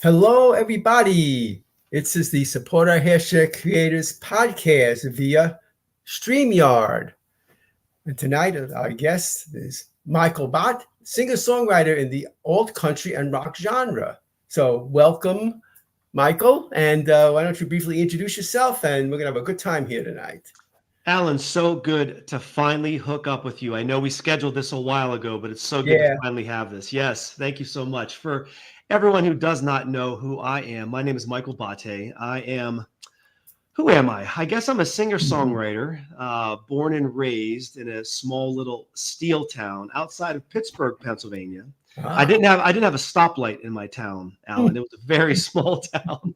Hello, everybody. This is the Support Our Hashtag Creators podcast via StreamYard. And tonight, our guest is Michael Botte, singer-songwriter in the alt country and rock genre. So welcome, Michael. And why don't you briefly introduce yourself? And we're going to have a good time here tonight. Alan, so good to finally hook up with you. I know we scheduled this a while ago, but it's so good to finally have this. Yes, thank you so much. For everyone who does not know who I am, my name is Michael Botte. Who am I? I guess I'm a singer-songwriter, born and raised in a small little steel town outside of Pittsburgh, Pennsylvania. Wow. I didn't have a stoplight in my town, Alan. It was a very small town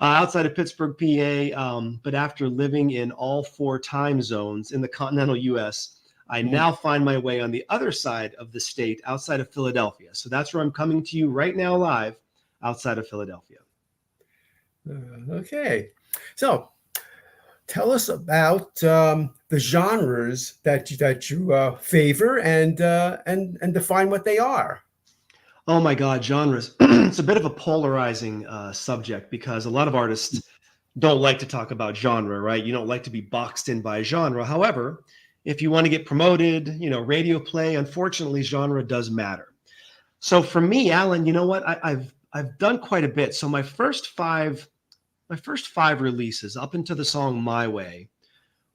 outside of Pittsburgh, PA. But after living in all 4 time zones in the continental U.S., I now find my way on the other side of the state, outside of Philadelphia. So that's where I'm coming to you right now, live outside of Philadelphia. Okay, so tell us about the genres that you favor and define what they are. Oh my God, genres. It's a bit of a polarizing subject because a lot of artists don't like to talk about genre, right? You don't like to be boxed in by genre. However, if you want to get promoted, radio play, unfortunately, genre does matter. So for me, Alan, you know what? I've done quite a bit. So my first five releases up into the song My Way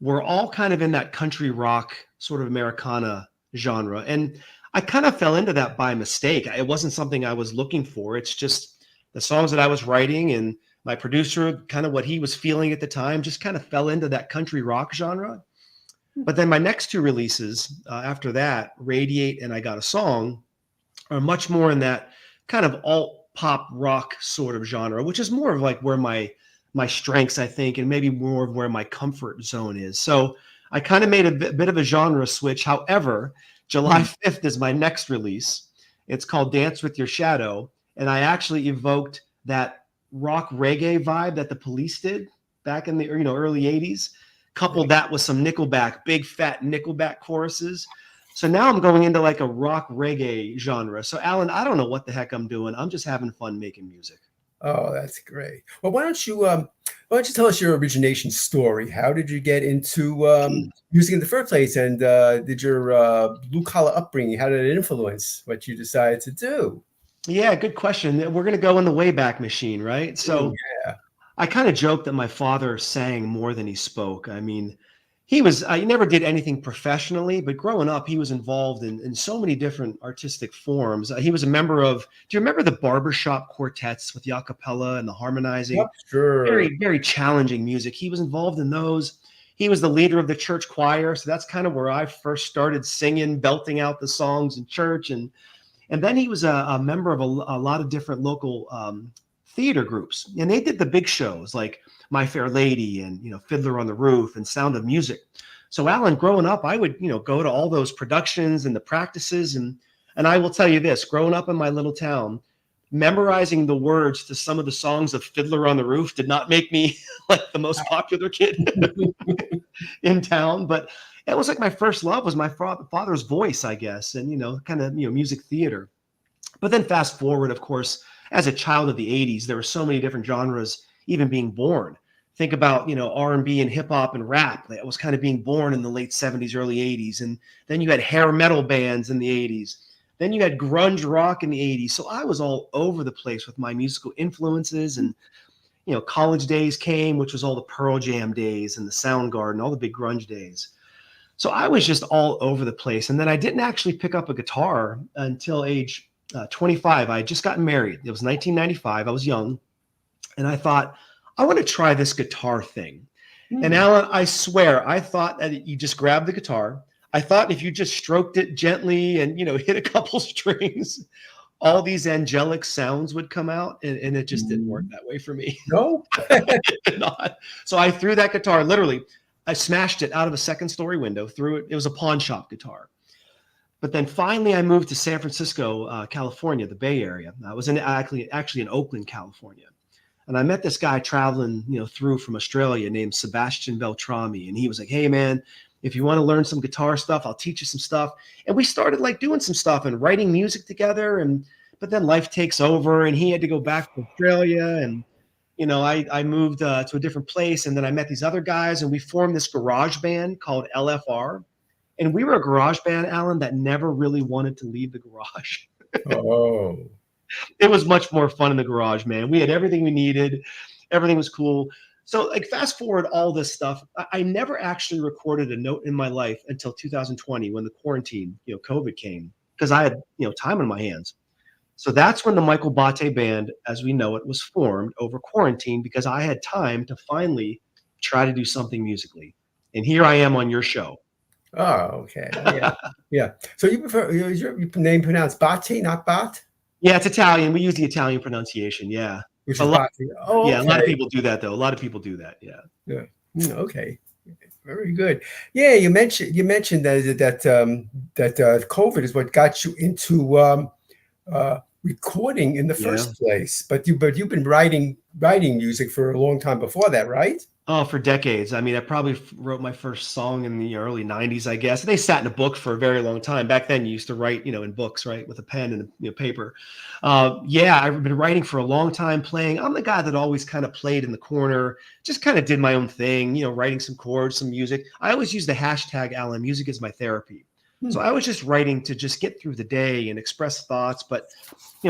were all kind of in that country rock sort of Americana genre. And I kind of fell into that by mistake. It wasn't something I was looking for. It's just the songs that I was writing, and my producer, kind of what he was feeling at the time, just kind of fell into that country rock genre. But then my next 2 releases after that, Radiate and I Got a Song, are much more in that kind of alt pop rock sort of genre, which is more of like where my strengths, I think, and maybe more of where my comfort zone is. So I kind of made a bit of a genre switch. However, July 5th is my next release. It's called Dance With Your Shadow. And I actually evoked that rock reggae vibe that the Police did back in the early 80s. Coupled that with some Nickelback, big fat Nickelback choruses. So now I'm going into like a rock reggae genre. So Alan, I don't know what the heck I'm doing. I'm just having fun making music. Oh, that's great. Well, why don't you tell us your origination story? How did you get into music in the first place? And did your blue collar upbringing, how did it influence what you decided to do? Yeah, good question. We're going to go in the Wayback Machine, right? So I kind of joke that my father sang more than he spoke. I mean, he never did anything professionally, but growing up, he was involved in so many different artistic forms. He was a member of, do you remember the barbershop quartets with the a cappella and the harmonizing? Yep, sure. Very, very challenging music. He was involved in those. He was the leader of the church choir. So that's kind of where I first started singing, belting out the songs in church. And then he was a member of a lot of different local theater groups. And they did the big shows like My Fair Lady and, Fiddler on the Roof and Sound of Music. So Alan, growing up, I would, go to all those productions and the practices. And I will tell you this, growing up in my little town, memorizing the words to some of the songs of Fiddler on the Roof did not make me like the most popular kid in town. But it was like my first love was my father's voice, I guess. And, kind of, music theater. But then fast forward, of course, as a child of the 80s, there were so many different genres even being born. Think about, R&B and hip hop and rap. That was kind of being born in the late 70s, early 80s. And then you had hair metal bands in the 80s. Then you had grunge rock in the 80s. So I was all over the place with my musical influences. And, college days came, which was all the Pearl Jam days and the Soundgarden, all the big grunge days. So I was just all over the place. And then I didn't actually pick up a guitar until age 25. I had just gotten married. It was 1995. I was young. And I thought, I want to try this guitar thing. And Alan, I swear, I thought that you just grab the guitar. I thought if you just stroked it gently and, hit a couple strings, all these angelic sounds would come out. And it just didn't work that way for me. No, it did not. So I threw that guitar, literally, I smashed it out of a 2nd-story window, threw it. It was a pawn shop guitar. But then finally I moved to San Francisco, California, the Bay Area. I was actually in Oakland, California. And I met this guy traveling, through from Australia named Sebastian Beltrami. And he was like, hey, man, if you want to learn some guitar stuff, I'll teach you some stuff. And we started like doing some stuff and writing music together. And but then life takes over, and he had to go back to Australia, and I moved to a different place, and then I met these other guys, and we formed this garage band called LFR. And we were a garage band, Alan, that never really wanted to leave the garage. Oh. It was much more fun in the garage, man. We had everything we needed. Everything was cool. So like fast forward all this stuff. I never actually recorded a note in my life until 2020 when the quarantine, COVID came, because I had, time on my hands. So that's when the Michael Botte Band, as we know it, was formed over quarantine, because I had time to finally try to do something musically. And here I am on your show. Oh, okay. Yeah. Yeah. So you prefer, is your name pronounced Botte, not Bot? Yeah, it's Italian. We use the Italian pronunciation. Yeah. Which is Botte. Oh, okay. Yeah, a lot of people do that, though. A lot of people do that. Yeah. Yeah. Okay. Very good. Yeah, you mentioned that COVID is what got you into recording in the first place. But you've been writing music for a long time before that, right? Oh, for decades. I mean, I probably wrote my first song in the early 90s, I guess. They sat in a book for a very long time. Back then, you used to write, in books, right, with a pen and paper. Yeah, I've been writing for a long time, playing. I'm the guy that always kind of played in the corner, just kind of did my own thing, writing some chords, some music. I always use the hashtag, Alan, music is my therapy. So I was just writing to just get through the day and express thoughts. But,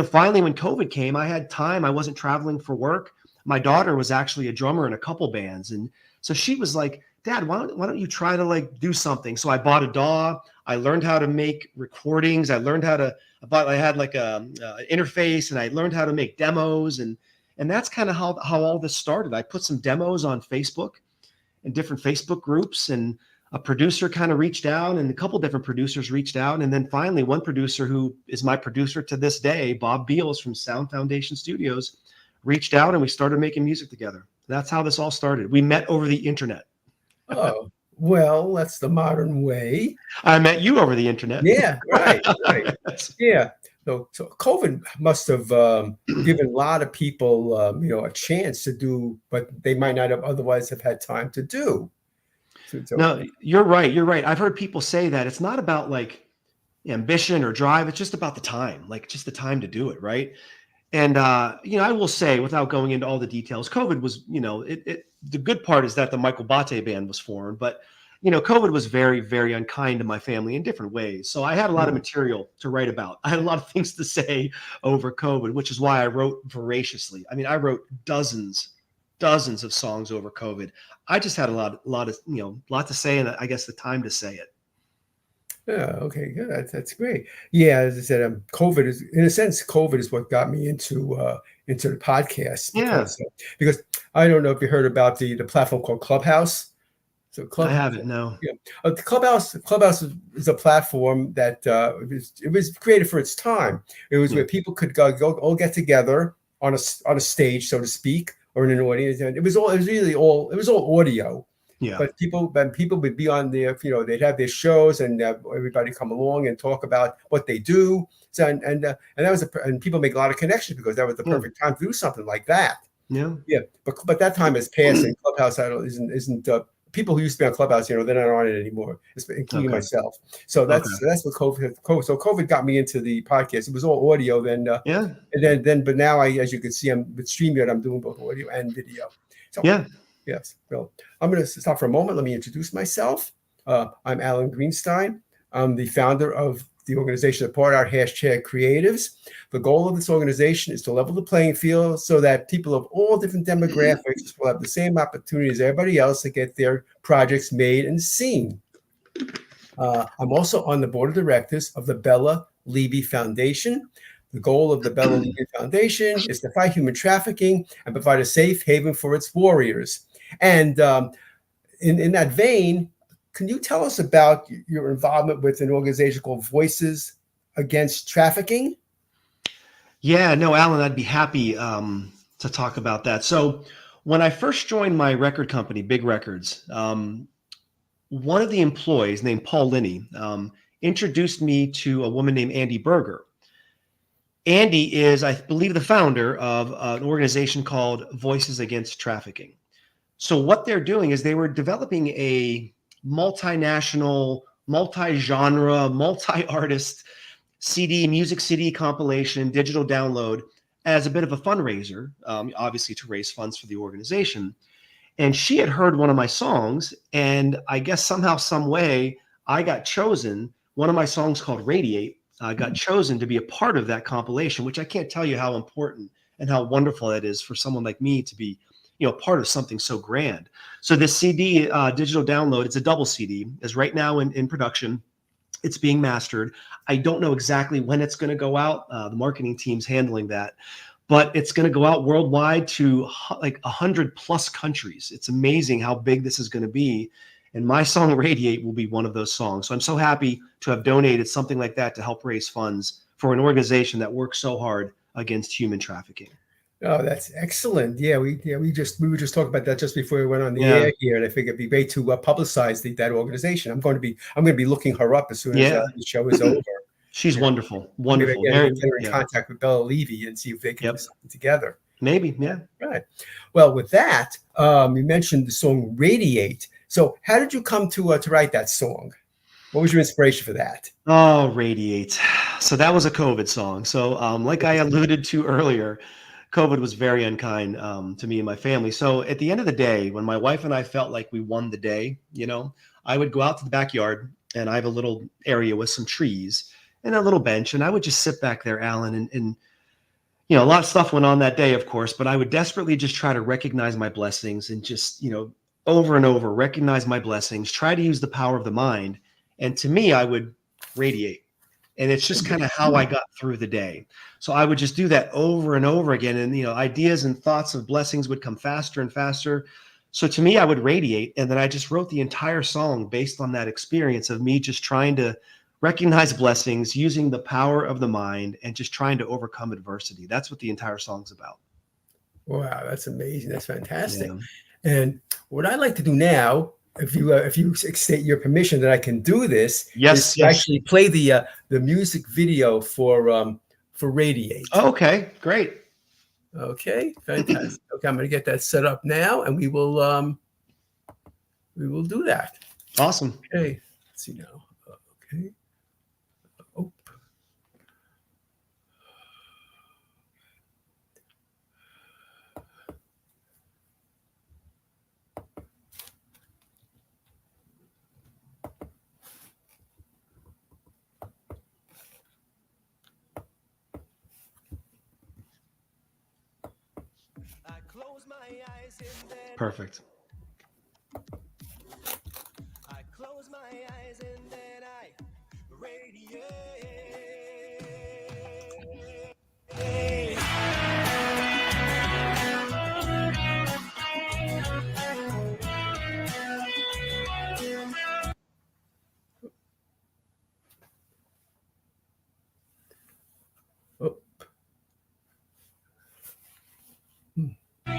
finally, when COVID came, I had time. I wasn't traveling for work. My daughter was actually a drummer in a couple bands. And so she was like, Dad, why don't you try to do something? So I bought a DAW. I learned how to make recordings. I learned how to, I had like a interface, and I learned how to make demos. And that's kind of how all this started. I put some demos on Facebook and different Facebook groups, and a producer kind of reached out, and a couple different producers reached out. And then finally, one producer who is my producer to this day, Bob Beals from Sound Foundation Studios, reached out, and we started making music together. That's how this all started. We met over the internet. Oh, well, that's the modern way. I met you over the internet. Yeah, right. Yeah. So COVID must have given a lot of people, a chance to do what they might not have otherwise have had time to do. No, you're right. You're right. I've heard people say that it's not about ambition or drive. It's just about the time, just the time to do it. Right. And, I will say, without going into all the details, COVID was, the good part is that the Michael Botte Band was formed, but, COVID was very, very unkind to my family in different ways. So I had a lot of material to write about. I had a lot of things to say over COVID, which is why I wrote voraciously. I mean, I wrote dozens of songs over COVID. I just had a lot to say, and I guess the time to say it. Yeah. Okay. Good. That's great. Yeah. As I said, COVID is what got me into the podcast. Because I don't know if you heard about the platform called Clubhouse. So I haven't. No. Yeah. Clubhouse is a platform that it was created for its time. It was where people could all get together on a stage, so to speak, or in an audience, and it was all audio. Yeah. But people would be on there, they'd have their shows, and everybody come along and talk about what they do. So and that was and people make a lot of connections, because that was the perfect time to do something like that. Yeah. Yeah. But that time has passed, and Clubhouse isn't people who used to be on Clubhouse, they're not on it anymore, including myself. So that's what COVID. So COVID got me into the podcast. It was all audio then. And then, but now as you can see, I'm with StreamYard. I'm doing both audio and video. So, yes. Well, I'm going to stop for a moment. Let me introduce myself. I'm Alan Greenstein. I'm the founder of the organization Support Our #Creatives. The goal of this organization is to level the playing field so that people of all different demographics will have the same opportunity as everybody else to get their projects made and seen. I'm also on the board of directors of the Bella Levy Foundation. The goal of the Bella Levy Foundation is to fight human trafficking and provide a safe haven for its warriors. And in that vein, can you tell us about your involvement with an organization called Voices Against Trafficking? Yeah, no, Alan, I'd be happy to talk about that. So when I first joined my record company, Big Records, one of the employees named Paul Linney introduced me to a woman named Andy Berger. Andy is, I believe, the founder of an organization called Voices Against Trafficking. So what they're doing is they were developing a multinational, multi-genre, multi-artist music CD compilation, digital download as a bit of a fundraiser, obviously to raise funds for the organization. And she had heard one of my songs, and I guess somehow, some way, I got chosen. One of my songs called Radiate got chosen to be a part of that compilation, which I can't tell you how important and how wonderful that is for someone like me to be, part of something so grand. So this CD, digital download, it's a double CD, is right now in production. It's being mastered. I don't know exactly when it's going to go out. The marketing team's handling that, but it's going to go out worldwide to like 100 plus countries. It's amazing how big this is going to be. And my song Radiate will be one of those songs. So I'm so happy to have donated something like that to help raise funds for an organization that works so hard against human trafficking. Oh, that's excellent. Yeah, we were just talking about that just before we went on the Yeah. air here, and I think it'd be great to publicize that organization. I'm going to be looking her up as soon as the show is over. She's wonderful. Wonderful. Maybe get her in contact with Bella Levy and see if they can do something together. Maybe, yeah. Right. Well, with that, you mentioned the song Radiate. So how did you come to write that song? What was your inspiration for that? Oh, Radiate. So that was a COVID song. So like I alluded to earlier, COVID was very unkind to me and my family. So at the end of the day, when my wife and I felt like we won the day, I would go out to the backyard, and I have a little area with some trees and a little bench, and I would just sit back there, Alan, and a lot of stuff went on that day, of course, but I would desperately just try to recognize my blessings and just, over and over, recognize my blessings, try to use the power of the mind. And to me, I would radiate. And it's just kind of how I got through the day. So I would just do that over and over again. And, ideas and thoughts of blessings would come faster and faster. So to me, I would radiate. And then I just wrote the entire song based on that experience of me just trying to recognize blessings, using the power of the mind, and just trying to overcome adversity. That's what the entire song's about. Wow, that's amazing. That's fantastic. Yeah. And what I'd like to do now, if you state your permission that I can do this, yes, actually play the music video for Radiate. Okay, great. Okay, fantastic. Okay, I'm going to get that set up now, and we will do that. Awesome. Okay, let's see now. Okay. Oh. Perfect. I close my eyes and then I radiate. Oh. I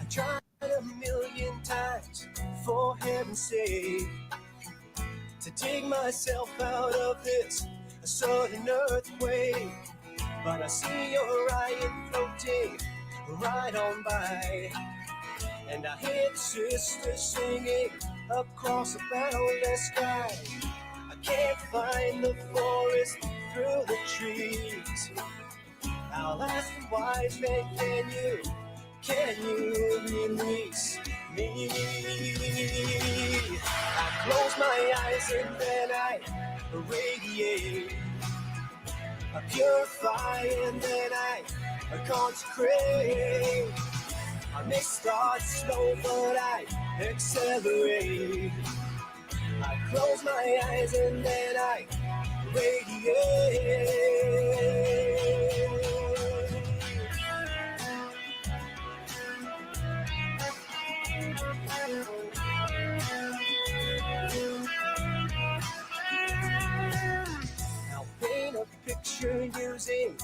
tried a million times, for heaven's sake, to dig myself out of this sudden earthquake. But I see Orion floating right on by, and I hear the sisters singing across the boundless sky. I can't find the forest through the trees. I'll ask the wise man, can you release me? I close my eyes and then I radiate. I purify and then I consecrate. I may start slow, but I accelerate. I close my eyes and then I radiate. I'll paint a picture using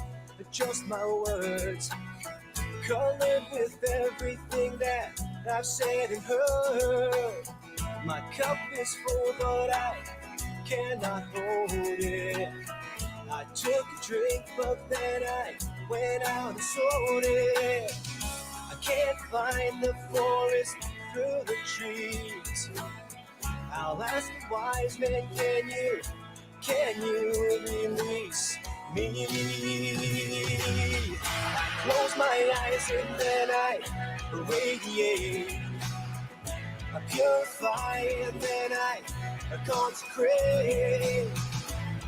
just my words, colored with everything that I've said and heard. My cup is full, but I cannot hold it. I took a drink, but then I went out and sold it. I can't find the forest through the trees. I'll ask the wise men, can you Can you release me? I close my eyes and then I radiate. I purify and then I consecrate.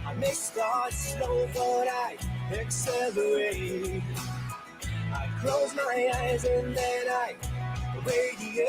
I may start slow, but I accelerate. I close my eyes and then I radiate.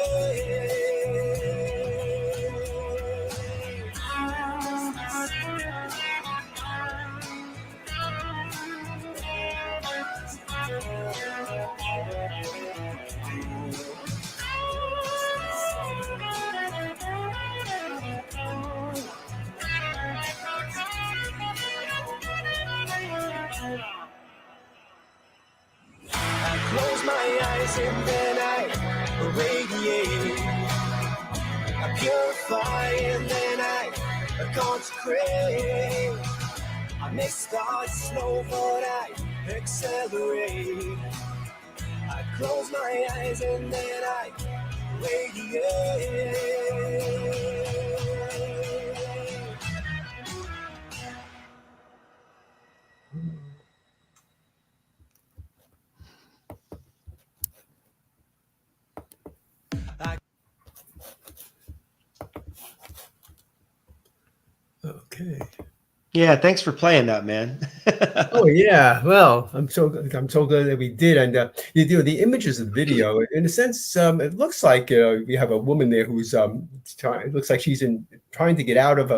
I close my eyes and then I radiate. I purify and then I consecrate. I may start slow, but I accelerate. I close my eyes and then I radiate. Okay. Yeah, thanks for playing that, man. Oh yeah, well, I'm so glad that we did, and the images of the video, in a sense, it looks like we have a woman there who's it looks like she's trying to get out of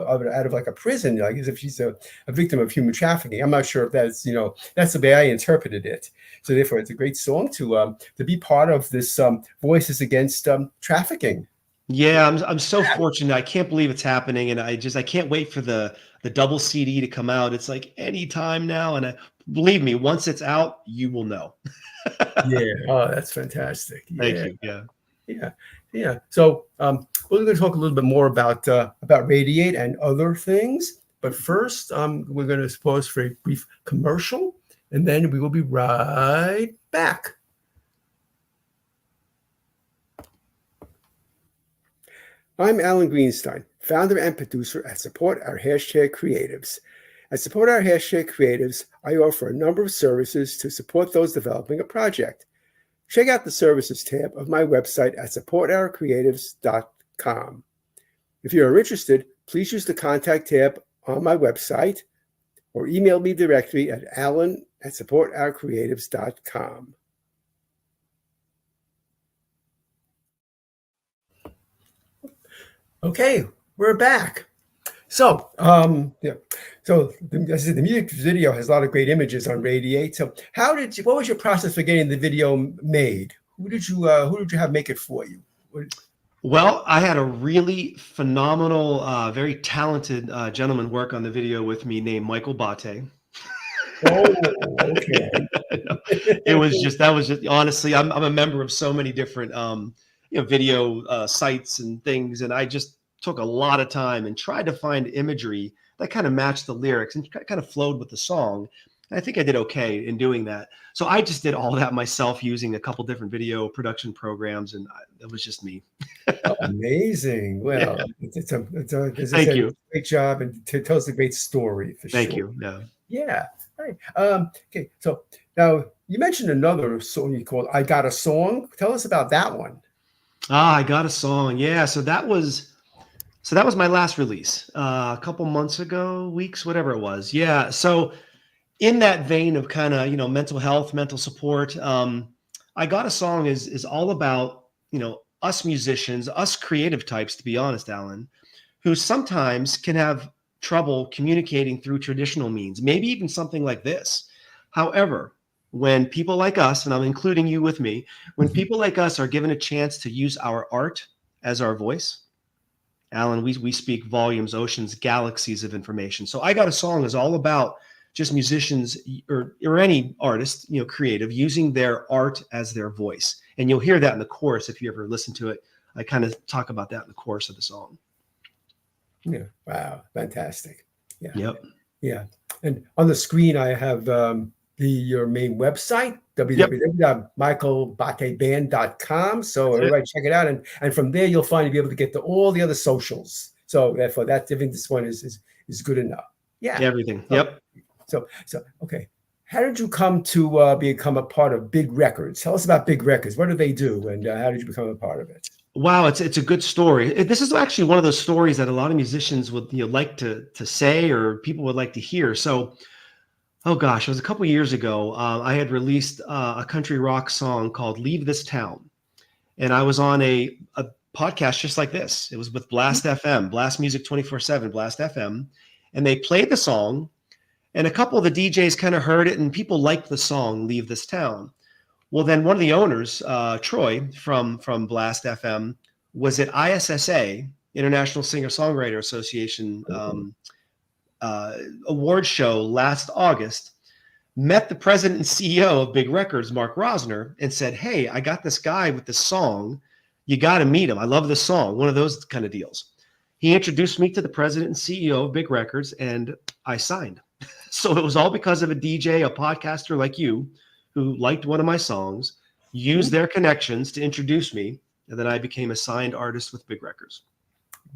like a prison, like as if she's a victim of human trafficking. I'm not sure if that's that's the way I interpreted it. So therefore, it's a great song to be part of this Voices Against Trafficking. Yeah, I'm so fortunate. I can't believe it's happening, and I can't wait for the double CD to come out. It's like any time now, and believe me, once it's out, you will know. Yeah, oh, that's fantastic. Thank you. Yeah. So we're going to talk a little bit more about Radiate and other things, but first we're going to pause for a brief commercial, and then we will be right back. I'm Alan Greenstein, founder and producer at Support Our Creatives. At Support Our Creatives, I offer a number of services to support those developing a project. Check out the services tab of my website at supportourcreatives.com. If you are interested, please use the contact tab on my website or email me directly at alan@supportourcreatives.com. Okay, we're back. So, So as I said, the music video has a lot of great images on Radiate. So, what was your process for getting the video made? Who did you have make it for you? Well, I had a really phenomenal, very talented gentleman work on the video with me named Michael Botte. Oh, okay. That was just honestly, I'm a member of so many different video sites and things, and I just took a lot of time and tried to find imagery that kind of matched the lyrics and kind of flowed with the song. And I think I did okay in doing that. So I just did all that myself using a couple different video production programs, and that was just me. Oh, amazing. Well, yeah. Thank you. Great job, and it tells a great story for sure. Thank you. Yeah. Right. Okay. So now you mentioned another song you called "I Got a Song." Tell us about that one. I Got a Song. Yeah. So that was my last release a couple months ago, weeks, whatever it was. Yeah. So in that vein of kind of, mental health, mental support, I Got a Song is all about, us musicians, us creative types, to be honest, Alan, who sometimes can have trouble communicating through traditional means, maybe even something like this. However, when people like us, and I'm including you with me, when people like us are given a chance to use our art as our voice, Alan, we speak volumes, oceans, galaxies of information. So I Got a Song is all about just musicians or any artist, creative, using their art as their voice. And you'll hear that in the chorus if you ever listen to it. I kind of talk about that in the chorus of the song. Yeah. Wow. Fantastic. Yeah. Yep. Yeah. And on the screen, I have your main website, www.michaelbotteband.com. So everybody check it out. And from there, you'll be able to get to all the other socials. So therefore, I think this one is good enough. Yeah. Everything. So, Yep. so okay. How did you come to become a part of Big Records? Tell us about Big Records. What do they do, and how did you become a part of it? Wow, it's a good story. This is actually one of those stories that a lot of musicians would like to say, or people would like to hear. So, oh gosh, it was a couple years ago. I had released a country rock song called "Leave This Town," and I was on a podcast just like this. It was with Blast FM, Blast Music 24/7, Blast FM, and they played the song. And a couple of the DJs kind of heard it, and people liked the song "Leave This Town." Well, then one of the owners, Troy from Blast FM, was at ISSA, International Singer-Songwriter Association award show last August, met the president and CEO of Big Records, Mark Rosner, and said, "Hey, I got this guy with this song. You got to meet him. I love this song." One of those kind of deals. He introduced me to the president and CEO of Big Records, and I signed. So it was all because of a DJ, a podcaster like you, who liked one of my songs, used their connections to introduce me, and then I became a signed artist with Big Records.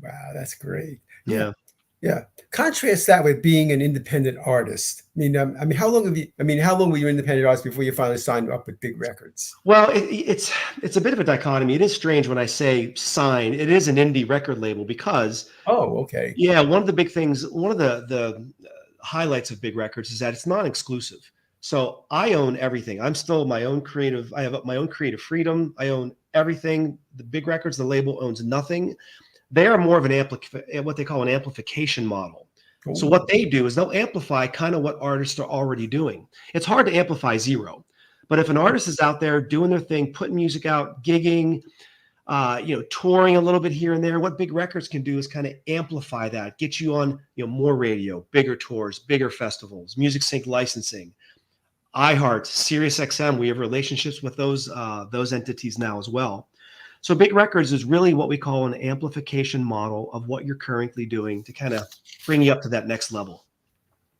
Wow, that's great. Yeah. Yeah. Contrast that with being an independent artist. I mean, how long were you an independent artist before you finally signed up with Big Records? Well, it's a bit of a dichotomy. It is strange when I say sign. It is an indie record label because okay. Yeah, one of the big things, one of the highlights of Big Records is that it's non-exclusive. So I own everything. I'm still my own creative. I have my own creative freedom. I own everything. The Big Records, the label, owns nothing. They are more of what they call an amplification model. Ooh. So what they do is they'll amplify kind of what artists are already doing. It's hard to amplify zero, but if an artist is out there doing their thing, putting music out, gigging, touring a little bit here and there, what Big Records can do is kind of amplify that, get you on, more radio, bigger tours, bigger festivals, music sync licensing, iHeart, SiriusXM. We have relationships with those entities now as well. So Big Records is really what we call an amplification model of what you're currently doing to kind of bring you up to that next level.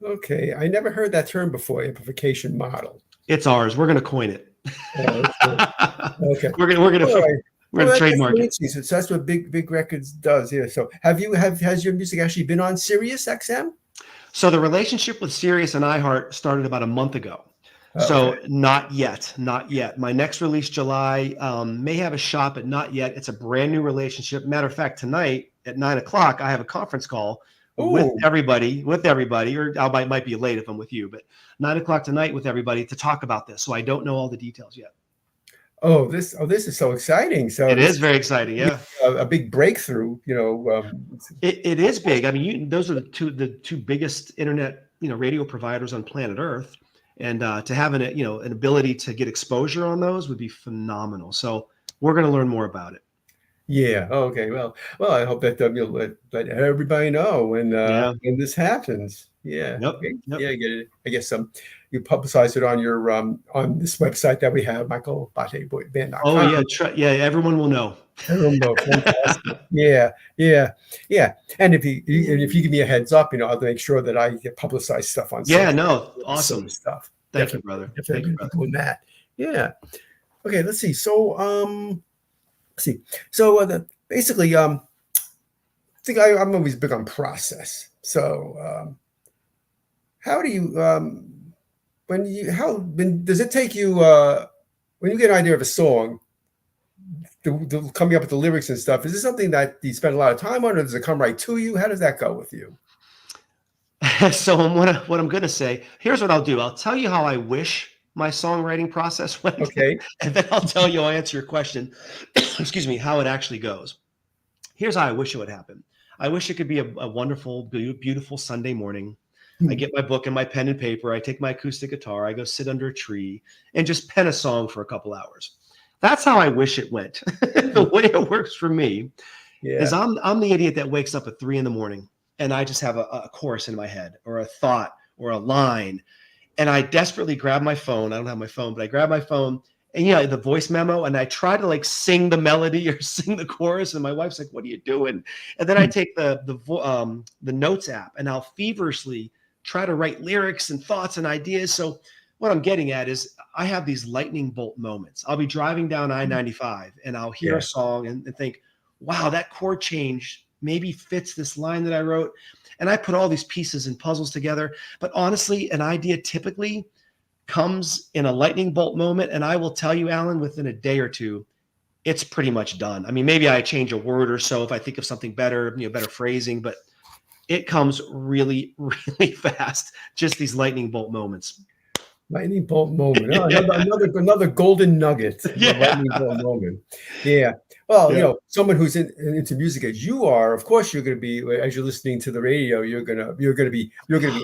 Okay, I never heard that term before, amplification model. It's ours. We're going to coin it. Okay. We're going to trademark it. So that's what Big Records does. Yeah. So has your music actually been on SiriusXM? So the relationship with Sirius and iHeart started about a month ago. So not yet. My next release, July, may have a shot, but not yet. It's a brand new relationship. Matter of fact, tonight at 9:00, I have a conference call with everybody, or I might be late if I'm with you, but 9:00 tonight with everybody to talk about this. So I don't know all the details yet. This is so exciting. So it is very exciting. Yeah. A big breakthrough, It is big. I mean, those are the two biggest internet, radio providers on planet Earth. And to have an ability to get exposure on those would be phenomenal. So we're going to learn more about it. Yeah. Okay. Well, I hope that you'll let everybody know when this happens. Yeah. Yep. Okay. Yep. Yeah. I get it. I guess you publicize it on your on this website that we have, Michael Botte Band. Oh yeah. Everyone will know. Everyone will. Fantastic. Yeah. And if you give me a heads up, I'll make sure that I publicize stuff on. Yeah. No. Awesome stuff. Thank you, brother. Thank you, brother. Doing that. Yeah. Okay. Let's see. So basically, I think I'm always big on process. So, how do you when does it take you when you get an idea of a song to coming up with the lyrics and stuff? Is this something that you spend a lot of time on, or does it come right to you? How does that go with you? So what I'm going to say, here's what I'll do. I'll tell you how I wish my songwriting process went. Okay. And then I'll answer your question, excuse me, how it actually goes. Here's how I wish it would happen. I wish it could be a wonderful, beautiful Sunday morning. I get my book and my pen and paper. I take my acoustic guitar. I go sit under a tree and just pen a song for a couple hours. That's how I wish it went. The way it works for me is I'm the idiot that wakes up at 3 a.m. and I just have a chorus in my head or a thought or a line. And I desperately grab my phone. I don't have my phone, but I grab my phone and the voice memo, and I try to sing the melody or sing the chorus. And my wife's like, "What are you doing?" And then I take the notes app and I'll feverishly try to write lyrics and thoughts and ideas. So what I'm getting at is I have these lightning bolt moments. I'll be driving down I-95 and I'll hear a song and think, wow, that chord change maybe fits this line that I wrote. And I put all these pieces and puzzles together. But honestly, an idea typically comes in a lightning bolt moment. And I will tell you, Alan, within a day or two, it's pretty much done. I mean, maybe I change a word or so if I think of something better, better phrasing, but it comes really, really fast. Just these lightning bolt moments. Lightning bolt moment. Oh, another golden nugget. Yeah. Lightning bolt moment. Yeah. Well, someone who's into music as you are, of course, you're going to be, as you're listening to the radio, you're going to be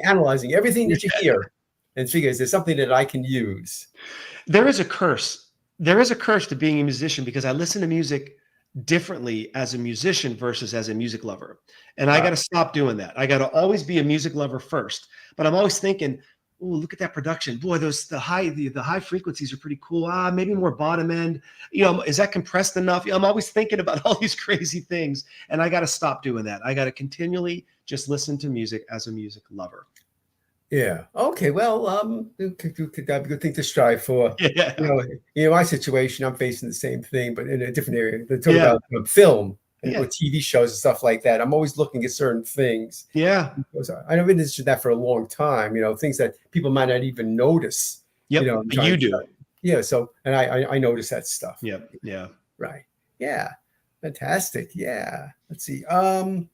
analyzing everything that you hear and figure, is there something that I can use? There is a curse. There is a curse to being a musician because I listen to music differently as a musician versus as a music lover. And I got to stop doing that. I got to always be a music lover first, but I'm always thinking, oh, look at that production. Boy, the high frequencies are pretty cool. Maybe more bottom end. Is that compressed enough? I'm always thinking about all these crazy things, and I got to stop doing that. I got to continually just listen to music as a music lover. Yeah. Okay. Well, could be a good thing to strive for. Yeah. My situation, I'm facing the same thing, but in a different area. They talk about film and TV shows and stuff like that. I'm always looking at certain things. Yeah. I've been interested in that for a long time. Things that people might not even notice. Yep. You do. Yeah. So, and I notice that stuff. Yep. Yeah. Right. Yeah. Fantastic. Yeah. Let's see. Do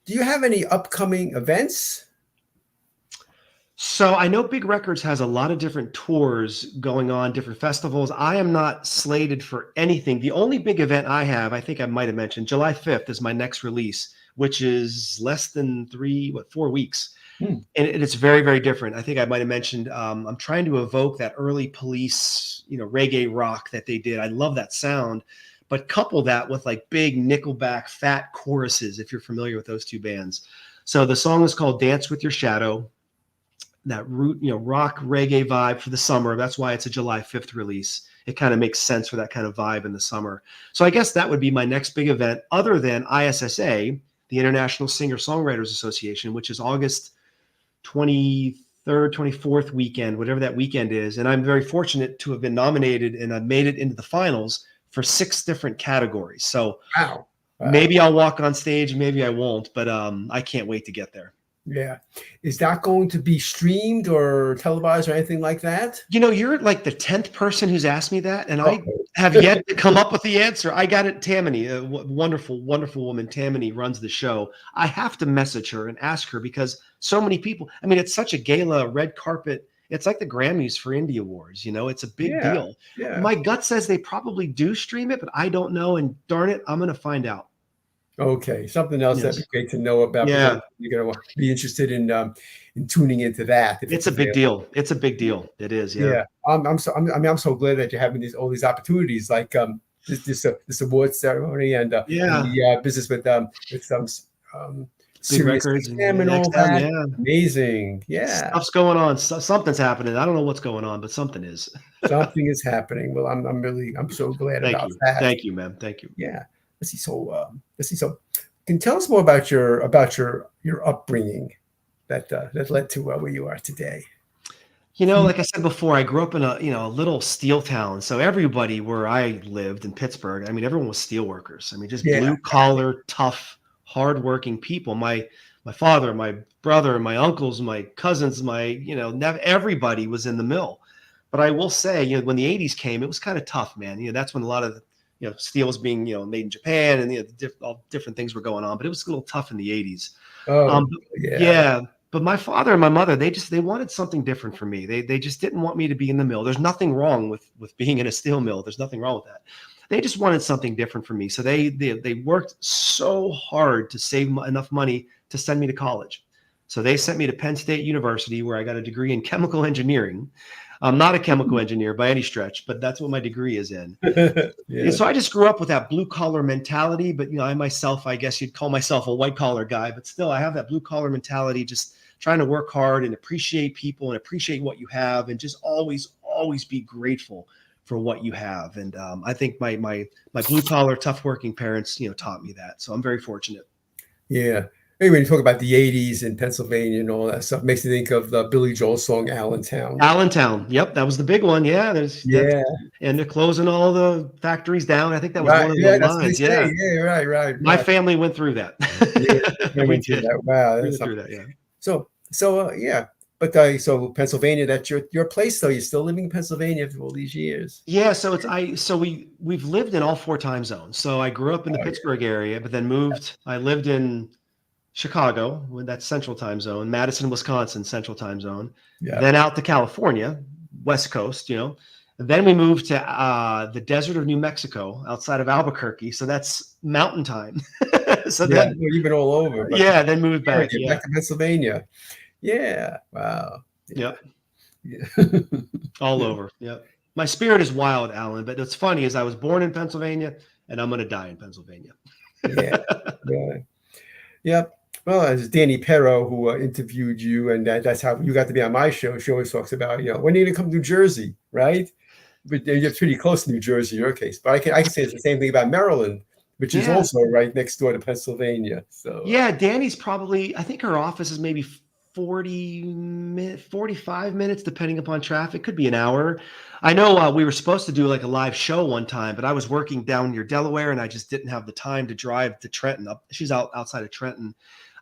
you have any upcoming events? So I know Big Records has a lot of different tours going on, different festivals. I am not slated for anything. The only big event I have, I think I might have mentioned, July 5th is my next release, which is less than 4 weeks. And it's very, very different. I think I might have mentioned, I'm trying to evoke that early Police, reggae rock that they did. I love that sound, but couple that with like big Nickelback fat choruses, if you're familiar with those two bands. So the song is called Dance With Your Shadow. That rock reggae vibe for the summer. That's why it's a July 5th release. It kind of makes sense for that kind of vibe in the summer. So I guess that would be my next big event other than ISSA, the International Singer-Songwriters Association, which is August 23rd, 24th weekend, whatever that weekend is. And I'm very fortunate to have been nominated and I've made it into the finals for 6 different categories. So maybe I'll walk on stage, maybe I won't, but I can't wait to get there. Yeah. Is that going to be streamed or televised or anything like that? You're like the 10th person who's asked me that, and I have yet to come up with the answer. I got it. Tammany, a wonderful, wonderful woman. Tammany runs the show. I have to message her and ask her because so many people, it's such a gala, red carpet. It's like the Grammys for indie awards. It's a big deal. Yeah. My gut says they probably do stream it, but I don't know. And darn it, I'm going to find out. Okay, something else that'd be great to know about. Yeah, you're going to be interested in tuning into that. It's a big deal. It's a big deal. It is. Yeah. I'm so glad that you're having all these opportunities, like this awards ceremony and the business with Big Records and all that. Yeah. Amazing. Yeah, stuff's going on. Something's happening. I don't know what's going on, but something is. Something is happening. Well, I'm so glad about that. Thank you, man. Thank you. Yeah. Let's see. So, can you tell us more about your upbringing that led to where you are today? Like I said before, I grew up in a little steel town. So everybody where I lived in Pittsburgh, everyone was steel workers. Just blue collar, tough, hardworking people. My father, my brother, my uncles, my cousins, everybody was in the mill. But I will say, when the 80s came, it was kind of tough, man. That's when a lot of steel was being, made in Japan and all different things were going on, but it was a little tough in the 80s. But my father and my mother, they wanted something different for me. They just didn't want me to be in the mill. There's nothing wrong with being in a steel mill. There's nothing wrong with that. They just wanted something different for me. So they worked so hard to save enough money to send me to college. So they sent me to Penn State University, where I got a degree in chemical engineering. I'm not a chemical engineer by any stretch, but that's what my degree is in. And so I just grew up with that blue collar mentality, but I guess you'd call myself a white collar guy, but still I have that blue collar mentality, just trying to work hard and appreciate people and appreciate what you have and just always be grateful for what you have. And I think my blue collar, tough working parents, taught me that. So I'm very fortunate. Yeah. Anyway, when you talk about the 80s in Pennsylvania and all that stuff, makes you think of the Billy Joel song Allentown. Allentown. Yep, that was the big one. Yeah, that's Yeah. and they're closing all the factories down. I think that was Right. one of the Yeah, that's what they lines. say. Yeah. Yeah, My right. family went through that. Yeah, I We went through did. that. Wow, We that's went through something. that, yeah. So yeah. But so Pennsylvania, that's your place though. You're still living in Pennsylvania after all these years. Yeah, so we've lived in all 4 time zones. So I grew up in the Oh, yeah. Pittsburgh area, but then moved. I lived in Chicago, with that central time zone, Madison, Wisconsin, central time zone, Yeah. then out to California, West Coast, Then we moved to the desert of New Mexico outside of Albuquerque. So that's mountain time. So Yeah. then, Well, you've been all over. But yeah, then moved yeah, back. get Yeah. back to Pennsylvania. Yeah. Wow. Yeah. Yep. Yeah. All over. Yep. My spirit is wild, Alan. But what's funny is I was born in Pennsylvania and I'm going to die in Pennsylvania. Yeah. Yeah. Yep. Well, as Danny Perro, who interviewed you, and that's how you got to be on my show. She always talks about, when are you going to come to New Jersey, right? But you're pretty close to New Jersey in your case. But I can say it's the same thing about Maryland, which is also right next door to Pennsylvania. So yeah, Danny's probably, I think her office is maybe 45 minutes, depending upon traffic. Could be an hour. I know we were supposed to do like a live show one time, but I was working down near Delaware and I just didn't have the time to drive to Trenton. She's outside of Trenton.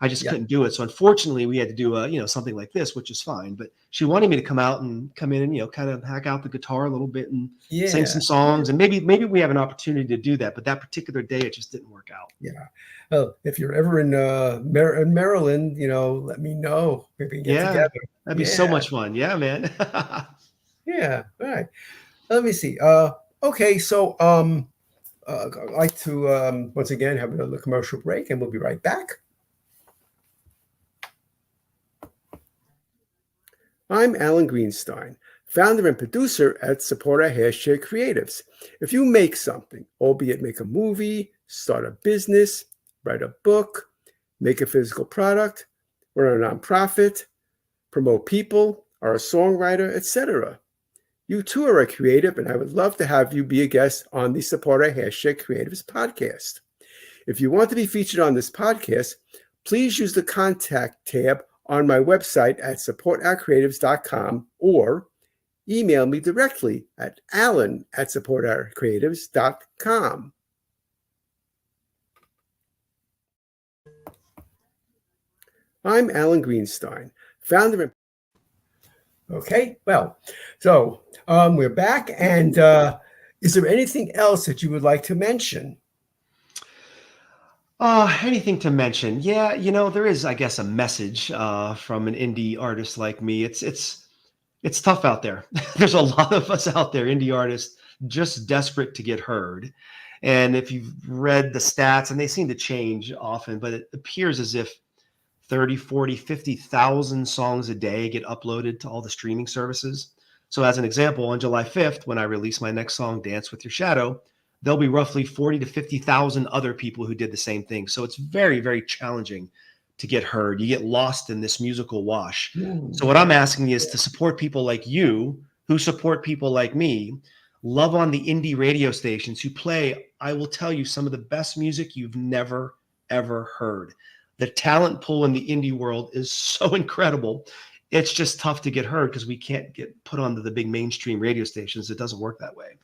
I just couldn't do it. So unfortunately, we had to do something like this, which is fine. But she wanted me to come in and kind of hack out the guitar a little bit and sing some songs. And maybe we have an opportunity to do that. But that particular day, it just didn't work out. Yeah. Well, if you're ever in Maryland, let me know. Maybe we can get together. That'd be so much fun. Yeah, man. Yeah. All right. Let me see. Okay. So I'd like to once again have another commercial break, and we'll be right back. I'm Alan Greenstein, founder and producer at Support Our Hashtag Creatives. If you make something, albeit make a movie, start a business, write a book, make a physical product, run a nonprofit, promote people, are a songwriter, etc., you too are a creative, and I would love to have you be a guest on the Support Our Hashtag Creatives podcast. If you want to be featured on this podcast, please use the contact tab on my website at supportourcreatives.com or email me directly at alan@supportourcreatives.com. I'm Alan Greenstein, founder and Okay, well, so we're back, and is there anything else that you would like to mention? Anything to mention? Yeah, there is, I guess, a message from an indie artist like me. It's tough out there. There's a lot of us out there, indie artists, just desperate to get heard. And if you've read the stats, and they seem to change often, but it appears as if 30, 40, 50,000 songs a day get uploaded to all the streaming services. So as an example, on July 5th, when I release my next song, Dance With Your Shadow, there'll be roughly 40 to 50,000 other people who did the same thing. So it's very, very challenging to get heard. You get lost in this musical wash. So what I'm asking is to support people like you who support people like me, love on the indie radio stations who play, I will tell you, some of the best music you've never, ever heard. The talent pool in the indie world is so incredible. It's just tough to get heard because we can't get put onto the big mainstream radio stations. It doesn't work that way.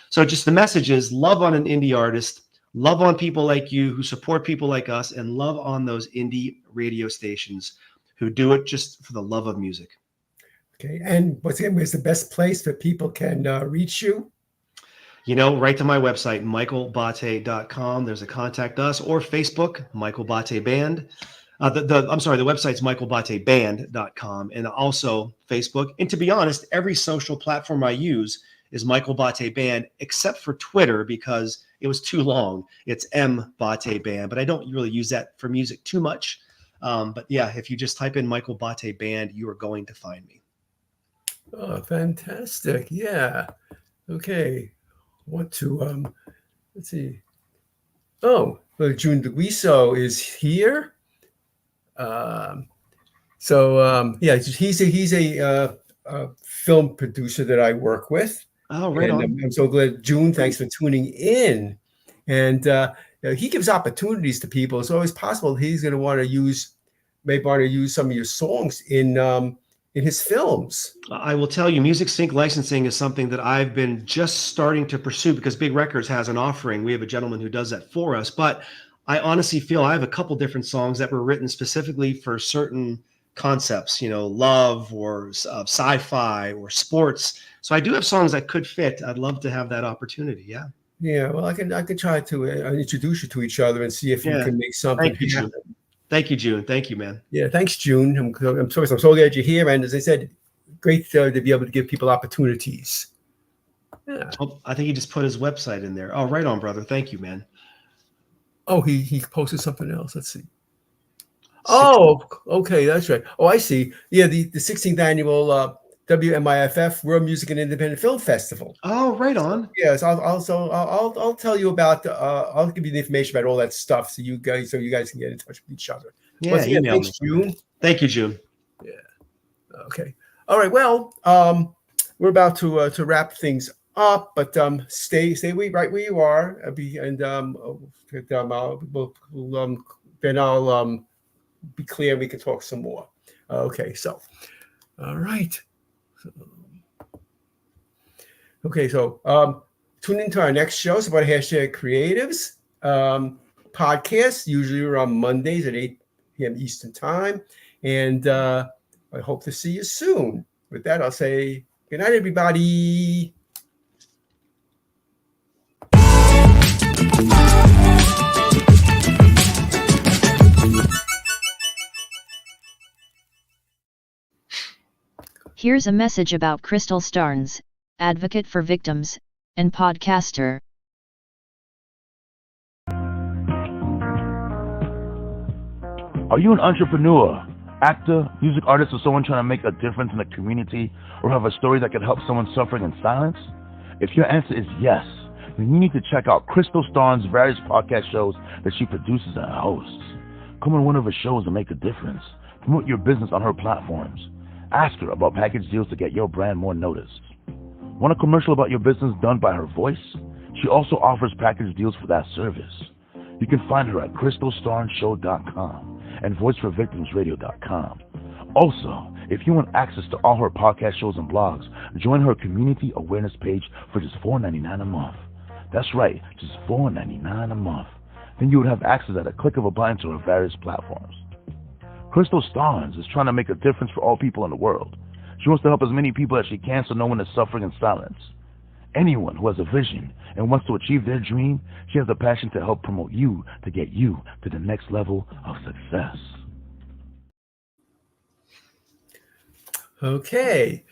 So just the message is love on an indie artist, love on people like you who support people like us, and love on those indie radio stations who do it just for the love of music. Okay. And what's the best place that people can reach you? Right to my website, michaelbotte.com. There's a contact us, or Facebook, Michael Botte Band. The website's michaelbotteband.com, and also Facebook. And to be honest, every social platform I use is Michael Botte Band, except for Twitter because it was too long. It's M Botte Band, but I don't really use that for music too much. But yeah, if you just type in Michael Botte Band, you are going to find me. Oh, fantastic. Yeah. Okay. I want to, let's see. Oh, well, June DeGuiso is here. Yeah, he's a film producer that I work with. Oh, right on. I'm so glad, June. Thanks for tuning in. And he gives opportunities to people. It's always possible he's going to want to use some of your songs in his films. I will tell you, music sync licensing is something that I've been just starting to pursue because Big Records has an offering. We have a gentleman who does that for us. But I honestly feel I have a couple different songs that were written specifically for certain concepts, love or sci-fi or sports. So I do have songs that could fit. I'd love to have that opportunity. Yeah. Yeah. Well, I can try to introduce you to each other and see if we can make something happen. Thank you, June. Thank you, man. Yeah, thanks, June. I'm so glad you're here. And as I said, great to be able to give people opportunities. Yeah. Oh, I think he just put his website in there. Oh, right on, brother. Thank you, man. Oh, he posted something else. Let's see. Oh, okay, that's right. Oh, I see. Yeah, the 16th annual WMIFF World Music and Independent Film Festival. Oh, right on. Yes, I'll tell you about. I'll give you the information about all that stuff, so you guys can get in touch with each other. Yeah, thanks, June. Thank you, June. Yeah. Okay. All right. Well, we're about to wrap things up, but stay right where you are, then I'll be clear. We can talk some more. Okay. So, all right. Okay, so tune into our next show. It's about Hashtag Creatives podcast. Usually we're on Mondays at 8 p.m. Eastern Time. And I hope to see you soon. With that, I'll say good night, everybody. Here's a message about Crystal Starnes, advocate for victims, and podcaster. Are you an entrepreneur, actor, music artist, or someone trying to make a difference in the community, or have a story that could help someone suffering in silence? If your answer is yes, then you need to check out Crystal Starnes' various podcast shows that she produces and hosts. Come on one of her shows and make a difference. Promote your business on her platforms. Ask her about package deals to get your brand more noticed. Want a commercial about your business done by her voice? She also offers package deals for that service. You can find her at crystalstarnshow.com and voiceforvictimsradio.com. Also, if you want access to all her podcast shows and blogs, join her community awareness page for just $4.99 a month. That's right, just $4.99 a month. Then you would have access at a click of a button to her various platforms. Crystal Starnes is trying to make a difference for all people in the world. She wants to help as many people as she can so no one is suffering in silence. Anyone who has a vision and wants to achieve their dream, she has the passion to help promote you to get you to the next level of success. Okay.